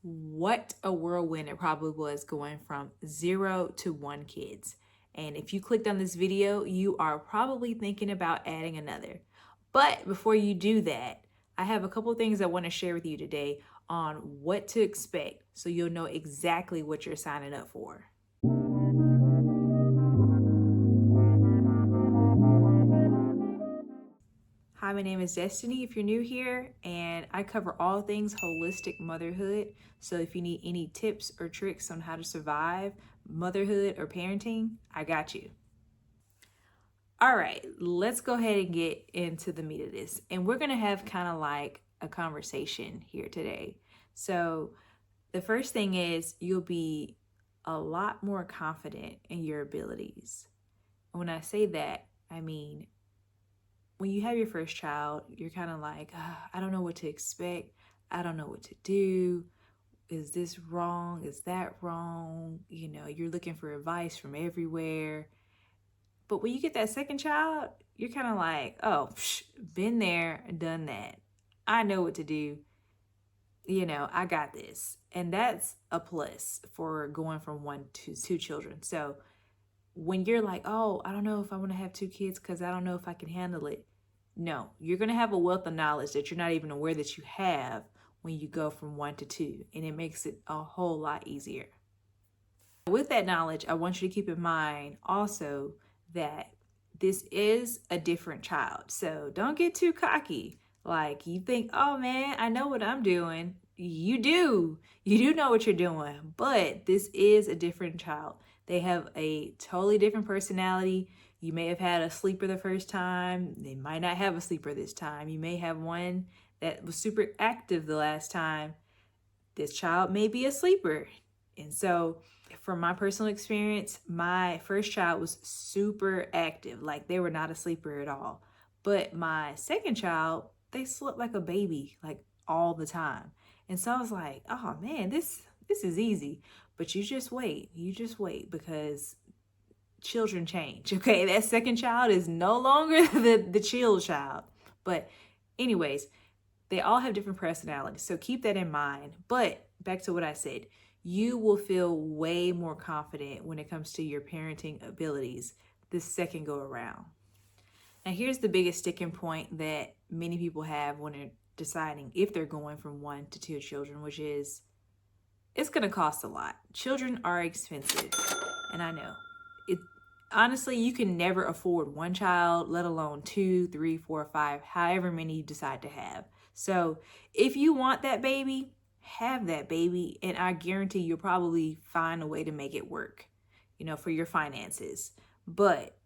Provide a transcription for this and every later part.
What a whirlwind it probably was going from 0 to 1 kids. And if you clicked on this video, you are probably thinking about adding another. But before you do that, I have a couple of things I want to share with you today on what to expect so you'll know exactly what you're signing up for. Hi, my name is Destiny if you're new here, and I cover all things holistic motherhood. So if you need any tips or tricks on how to survive motherhood or parenting, I got you. All right, let's go ahead and get into the meat of this. And we're going to have kind of like a conversation here today. So the first thing is you'll be a lot more confident in your abilities. And when I say that, I mean, when you have your first child, you're kind of like, I don't know what to expect. I don't know what to do. Is this wrong? Is that wrong? You know, you're looking for advice from everywhere. But when you get that second child, you're kind of like, oh, been there, done that. I know what to do. You know, I got this. And that's a plus for going from 1 to 2 children. So when you're like, oh, I don't know if I want to have 2 kids because I don't know if I can handle it. No, you're going to have a wealth of knowledge that you're not even aware that you have when you go from 1 to 2, and it makes it a whole lot easier. With that knowledge, I want you to keep in mind also that this is a different child. So don't get too cocky. Like you think, oh man, I know what I'm doing. You do know what you're doing, but this is a different child. They have a totally different personality. You may have had a sleeper the first time. They might not have a sleeper this time. You may have one that was super active the last time. This child may be a sleeper. And so from my personal experience, my first child was super active. Like they were not a sleeper at all. But my second child, they slept like a baby, like all the time. And so I was like, oh man, this is easy. But you just wait because children change. Okay, that second child is no longer the chill child. But anyways, they all have different personalities, so keep that in mind. But back to what I said, you will feel way more confident when it comes to your parenting abilities this second go around. Now here's the biggest sticking point that many people have when they're deciding if they're going from 1 to 2 children, which is it's going to cost a lot. Children are expensive, and I know it. Honestly, you can never afford 1 child, let alone 2, 3, 4, 5, however many you decide to have. So if you want that baby, have that baby, and I guarantee you'll probably find a way to make it work, you know, for your finances. But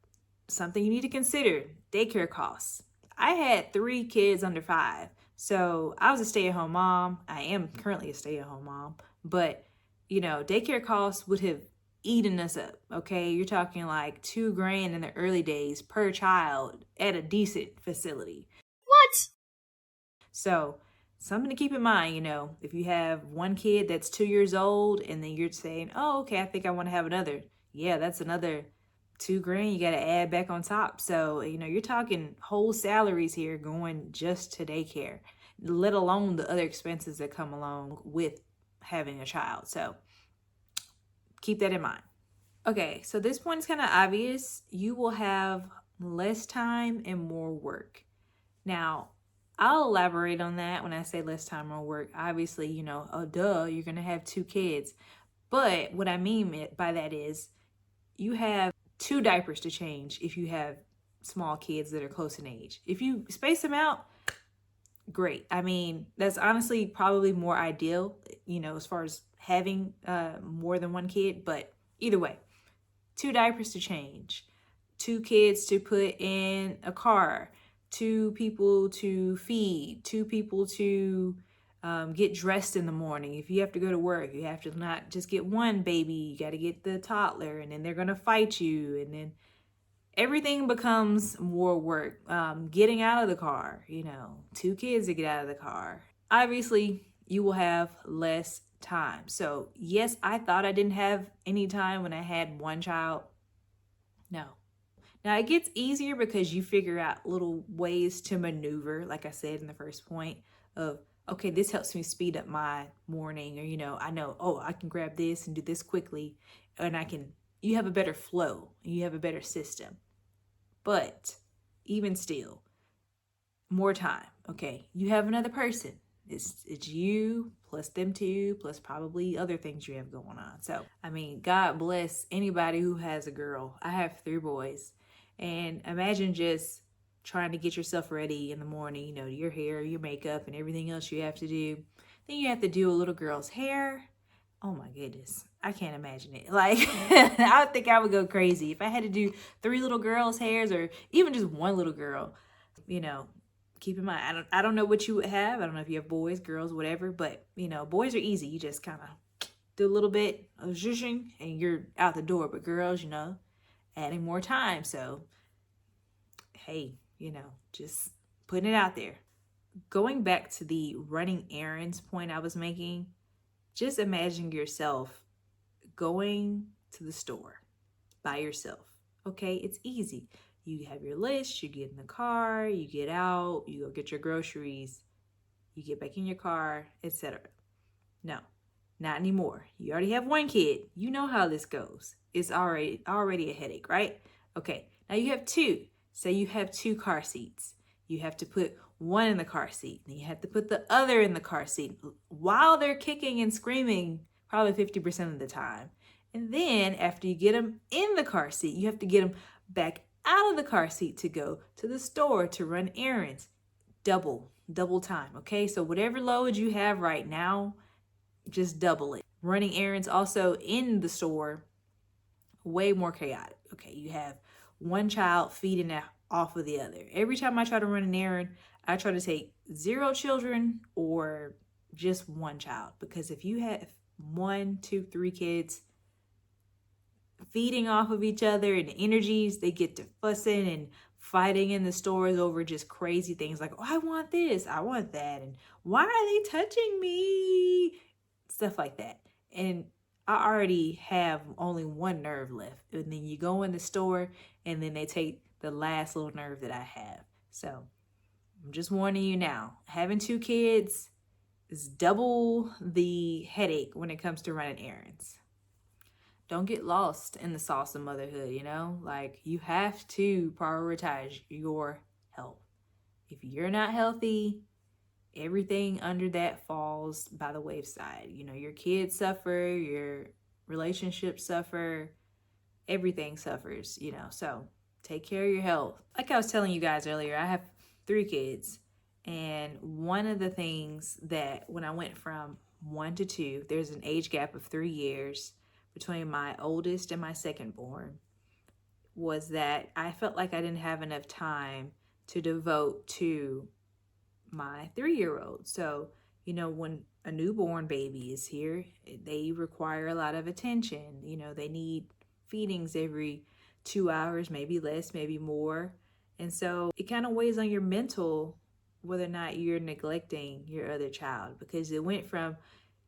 something you need to consider, daycare costs. I had 3 kids under 5. So I was a stay-at-home mom. I am currently a stay-at-home mom. But, you know, daycare costs would have eaten us up, okay? You're talking like $2,000 in the early days per child at a decent facility. What? So something to keep in mind, you know, if you have 1 kid that's 2 years old and then you're saying, oh, okay, I think I want to have another. Yeah, that's another $2,000 you got to add back on top. So, you know, you're talking whole salaries here going just to daycare, let alone the other expenses that come along with having a child. So keep that in mind. Okay, so this point is kind of obvious. You will have less time and more work. Now, I'll elaborate on that when I say less time or work. Obviously, you know, oh duh, you're going to have 2 kids. But what I mean by that is you have 2 diapers to change if you have small kids that are close in age. If you space them out, great. I mean, that's honestly probably more ideal, you know, as far as having more than 1 kid. But either way, 2 diapers to change, 2 kids to put in a car, 2 people to feed, 2 people to get dressed in the morning. If you have to go to work, you have to not just get 1 baby, you got to get the toddler, and then they're going to fight you, and then everything becomes more work. Getting out of the car, you know, 2 kids to get out of the car. Obviously, you will have less time. So yes, I thought I didn't have any time when I had 1 child. No. Now it gets easier because you figure out little ways to maneuver, like I said in the first point, of okay, this helps me speed up my morning, or, I know, oh, I can grab this and do this quickly, and you have a better flow, you have a better system. But even still, more time. Okay, you have another person. It's you plus them two plus probably other things you have going on. So I mean, God bless anybody who has a girl. I have 3 boys, and imagine just trying to get yourself ready in the morning. Your hair, your makeup, and everything else you have to do. Then you have to do a little girl's hair. Oh my goodness, I can't imagine it. Like, I think I would go crazy if I had to do 3 little girls' hairs, or even just one little girl. You know, keep in mind, I don't know what you would have. I don't know if you have boys, girls, whatever. But boys are easy. You just kind of do a little bit of zhuzhing and you're out the door. But girls, adding more time. So hey, just putting it out there. Going back to the running errands point I was making, just imagine yourself going to the store by yourself. Okay, it's easy. You have your list, you get in the car, you get out, you go get your groceries, you get back in your car, etc. No, not anymore. You already have 1 kid. You know how this goes. It's already a headache, right? Okay, now you have 2. Say you have 2 car seats. You have to put one in the car seat, and you have to put the other in the car seat while they're kicking and screaming probably 50% of the time. And then after you get them in the car seat, you have to get them back out of the car seat to go to the store to run errands. Double time, okay? So whatever load you have right now, just double it. Running errands also in the store, way more chaotic. Okay, you have one child feeding off of the other. Every time I try to run an errand, I try to take 0 children or just 1 child, because if you have 1, 2, 3 kids feeding off of each other and energies, they get to fussing and fighting in the stores over just crazy things like, oh, I want this, I want that, and why are they touching me? Stuff like that. And I already have only 1 nerve left. And then you go in the store and then they take the last little nerve that I have. So I'm just warning you now, having 2 kids is double the headache when it comes to running errands. Don't get lost in the sauce of motherhood, Like, you have to prioritize your health. If you're not healthy, everything under that falls by the wayside. Your kids suffer, your relationships suffer, everything suffers, So take care of your health. Like I was telling you guys earlier, I have 3 kids. And one of the things that when I went from 1 to 2, there's an age gap of 3 years between my oldest and my second born, was that I felt like I didn't have enough time to devote to my 3-year-old. So, when a newborn baby is here, they require a lot of attention. They need feedings every 2 hours, maybe less, maybe more. And so it kind of weighs on your mental whether or not you're neglecting your other child, because it went from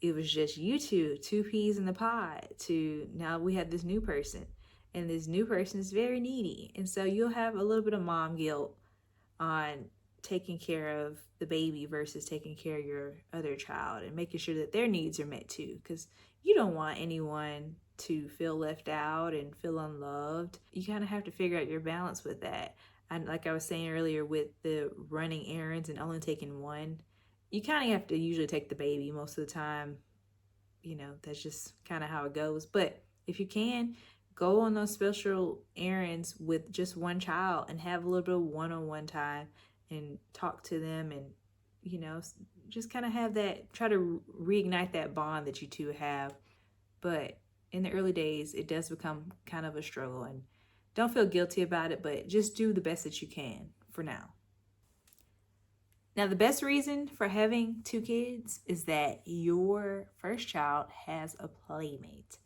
it was just you two peas in the pod, to now we have this new person, and this new person is very needy. And so you'll have a little bit of mom guilt on taking care of the baby versus taking care of your other child and making sure that their needs are met too, because you don't want anyone to feel left out and feel unloved. You kind of have to figure out your balance with that. And like I was saying earlier, with the running errands and only taking 1, you kind of have to usually take the baby most of the time. That's just kind of how it goes. But if you can, go on those special errands with just 1 child and have a little bit of one-on-one time and talk to them, and just kind of have that, try to reignite that bond that you two have. But in the early days, it does become kind of a struggle, and don't feel guilty about it, but just do the best that you can for now. Now, the best reason for having 2 kids is that your first child has a playmate,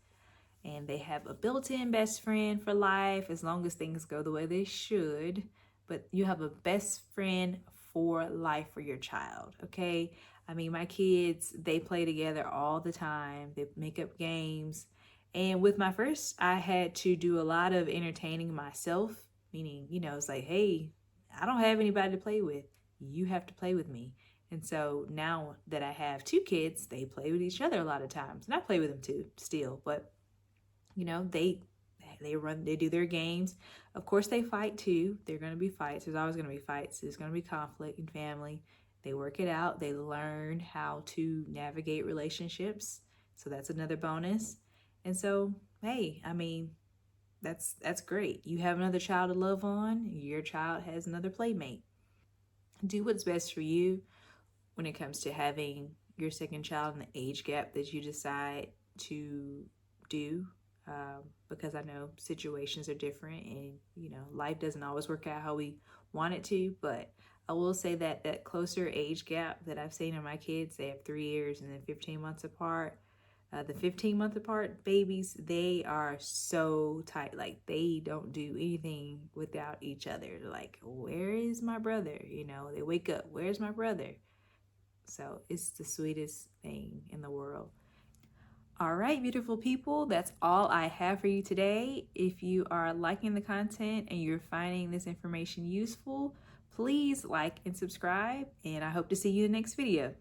and they have a built-in best friend for life as long as things go the way they should. But you have a best friend for life for your child, okay? I mean, my kids, they play together all the time. They make up games. And with my first, I had to do a lot of entertaining myself, meaning, it's like, hey, I don't have anybody to play with. You have to play with me. And so now that I have 2 kids, they play with each other a lot of times. And I play with them too, still. But, you know, they do their games. Of course, they fight too. They're going to be fights. There's always going to be fights. There's going to be conflict in family. They work it out. They learn how to navigate relationships. So that's another bonus. And so, hey, I mean, that's great. You have another child to love on. Your child has another playmate. Do what's best for you when it comes to having your second child and the age gap that you decide to do. Because I know situations are different, and you know, life doesn't always work out how we want it to. But I will say that that closer age gap that I've seen in my kids, they have 3 years and then 15 months apart. The 15-month apart babies, they are so tight. Like, they don't do anything without each other. They're like, where is my brother? You know, they wake up, where's my brother? So it's the sweetest thing in the world. All right, beautiful people, that's all I have for you today. If you are liking the content and you're finding this information useful, please like and subscribe, and I hope to see you in the next video.